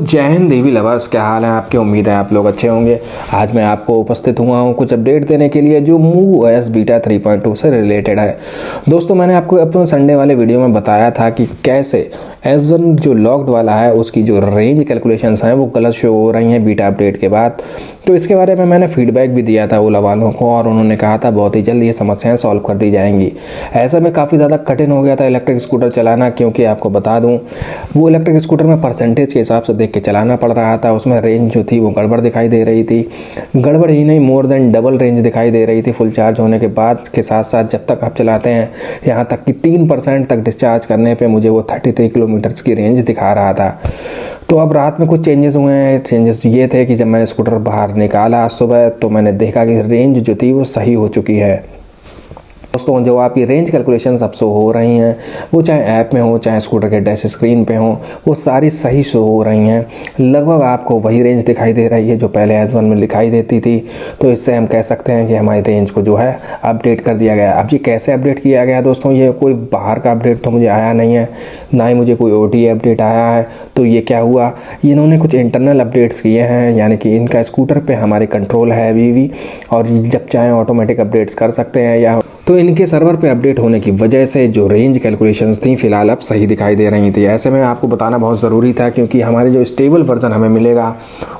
जय हिंद देवी लवर्स, क्या हाल है आपके। उम्मीद है आप लोग अच्छे होंगे। आज मैं आपको उपस्थित हुआ हूँ कुछ अपडेट देने के लिए जो MuOS बीटा 3.2 से रिलेटेड है। दोस्तों, मैंने आपको अपने संडे वाले वीडियो में बताया था कि कैसे S1 जो लॉक्ड वाला है उसकी जो रेंज कैलकुलेशंस हैं वो गलत शो हो रही हैं बीटा अपडेट के बाद। तो इसके बारे में मैंने फीडबैक भी दिया था ओला वालों को और उन्होंने कहा था बहुत ही जल्द ये समस्याएं सॉल्व कर दी जाएंगी। ऐसा में काफ़ी ज़्यादा कठिन हो गया था इलेक्ट्रिक स्कूटर चलाना, क्योंकि आपको बता दूं वो इलेक्ट्रिक स्कूटर में परसेंटेज के हिसाब से देख के चलाना पड़ रहा था। उसमें रेंज जो थी वो गड़बड़ दिखाई दे रही थी। गड़बड़ ही नहीं, मोर देन डबल रेंज दिखाई दे रही थी फुल चार्ज होने के बाद के साथ साथ जब तक आप चलाते हैं, यहाँ तक कि 3% तक डिस्चार्ज करने पे मुझे वो 33 किलोमीटर्स की रेंज दिखा रहा था। तो अब रात में कुछ चेंजेस हुए हैं। चेंजेस ये थे कि जब मैंने स्कूटर बाहर निकाला आज सुबह तो मैंने देखा कि रेंज जो थी वो सही हो चुकी है। दोस्तों, जो आपकी रेंज कैलकुलेशंस अब शो हो रही हैं वो चाहे ऐप में हो चाहे स्कूटर के डैश स्क्रीन पे हो, वो सारी सही शो हो रही हैं। लगभग आपको वही रेंज दिखाई दे रही है जो पहले S1 में दिखाई देती थी। तो इससे हम कह सकते हैं कि हमारी रेंज को जो है अपडेट कर दिया गया। अब ये कैसे अपडेट किया गया दोस्तों, ये कोई बाहर का अपडेट तो मुझे आया नहीं है, ना ही मुझे कोई OTA अपडेट आया है। तो ये क्या हुआ, इन्होंने कुछ इंटरनल अपडेट्स किए हैं, यानी कि इनका स्कूटर पे हमारे कंट्रोल है अभी भी, और जब चाहें ऑटोमेटिक अपडेट्स कर सकते हैं। या तो इनके सर्वर पे अपडेट होने की वजह से जो रेंज कैलकुलेशंस थी फिलहाल अब सही दिखाई दे रही थी। ऐसे में आपको बताना बहुत ज़रूरी था, क्योंकि हमारे जो स्टेबल वर्जन हमें मिलेगा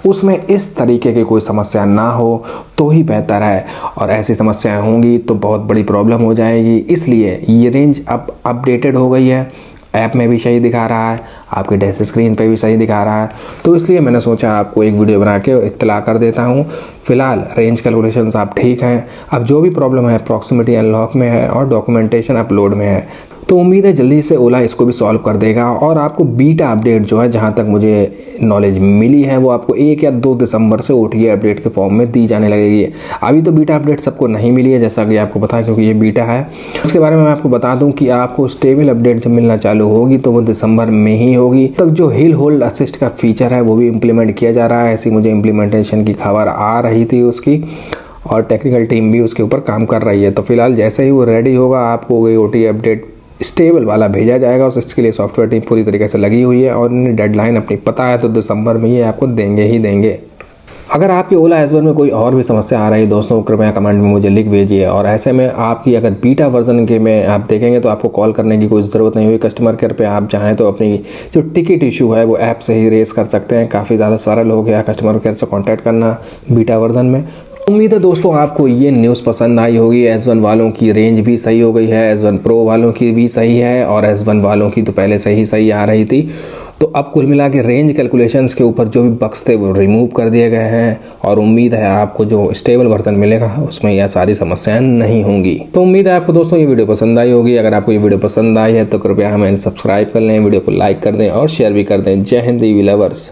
उसमें इस तरीके की कोई समस्या ना हो तो ही बेहतर है, और ऐसी समस्याएं होंगी तो बहुत बड़ी प्रॉब्लम हो जाएगी। इसलिए ये रेंज अब अपडेटेड हो गई है, ऐप में भी सही दिखा रहा है, आपके डैश स्क्रीन पे भी सही दिखा रहा है। तो इसलिए मैंने सोचा आपको एक वीडियो बना के इत्तला कर देता हूँ। फिलहाल रेंज कैलकुलेशंस आप ठीक हैं। अब जो भी प्रॉब्लम है प्रॉक्सिमिटी अनलॉक में है और डॉक्यूमेंटेशन अपलोड में है। तो उम्मीद है जल्दी से ओला इसको भी सॉल्व कर देगा और आपको बीटा अपडेट जो है, जहाँ तक मुझे नॉलेज मिली है, वो आपको 1 या 2 दिसंबर से OTA अपडेट के फॉर्म में दी जाने लगेगी। अभी तो बीटा अपडेट सबको नहीं मिली है, जैसा कि आपको पता है, क्योंकि ये बीटा है। इसके बारे में मैं आपको बता दूं कि आपको स्टेबल अपडेट जब मिलना चालू होगी तो वो दिसंबर में ही होगी। तक जो हिल होल्ड असिस्ट का फीचर है वो भी इम्प्लीमेंट किया जा रहा है, ऐसी मुझे इम्प्लीमेंटेशन की खबर आ रही थी उसकी, और टेक्निकल टीम भी उसके ऊपर काम कर रही है। तो फिलहाल जैसे ही वो रेडी होगा आपको OTA अपडेट स्टेबल वाला भेजा जाएगा। उसके लिए सॉफ्टवेयर टीम पूरी तरीके से लगी हुई है और इन्हें डेडलाइन अपनी पता है, तो दिसंबर में ये आपको देंगे ही देंगे। अगर आपकी ओला S1 में कोई और भी समस्या आ रही है दोस्तों, कृपया कमेंट में मुझे लिख भेजिए। और ऐसे में आपकी अगर बीटा वर्जन के में आप देखेंगे तो आपको कॉल करने की कोई ज़रूरत नहीं हुई। कस्टमर केयर पे आप चाहें तो अपनी जो टिकट इशू है वो ऐप से ही रेस कर सकते हैं। काफ़ी ज़्यादा सरल हो गया कस्टमर केयर से कॉन्टैक्ट करना बीटा वर्जन में। उम्मीद है दोस्तों आपको ये न्यूज़ पसंद आई होगी। S1 वालों की रेंज भी सही हो गई है, S1 Pro वालों की भी सही है, और S1 वालों की तो पहले से ही सही आ रही थी। तो अब कुल मिला के रेंज कैलकुलेशंस के ऊपर जो भी बग्स थे वो रिमूव कर दिए गए हैं, और उम्मीद है आपको जो स्टेबल वर्जन मिलेगा उसमें यह सारी समस्याएं नहीं होंगी। तो उम्मीद है आपको दोस्तों ये वीडियो पसंद आई होगी। अगर आपको ये वीडियो पसंद आई है तो कृपया हमें सब्सक्राइब कर लें, वीडियो को लाइक कर दें और शेयर भी कर दें। जय हिंद देवी लवर्स।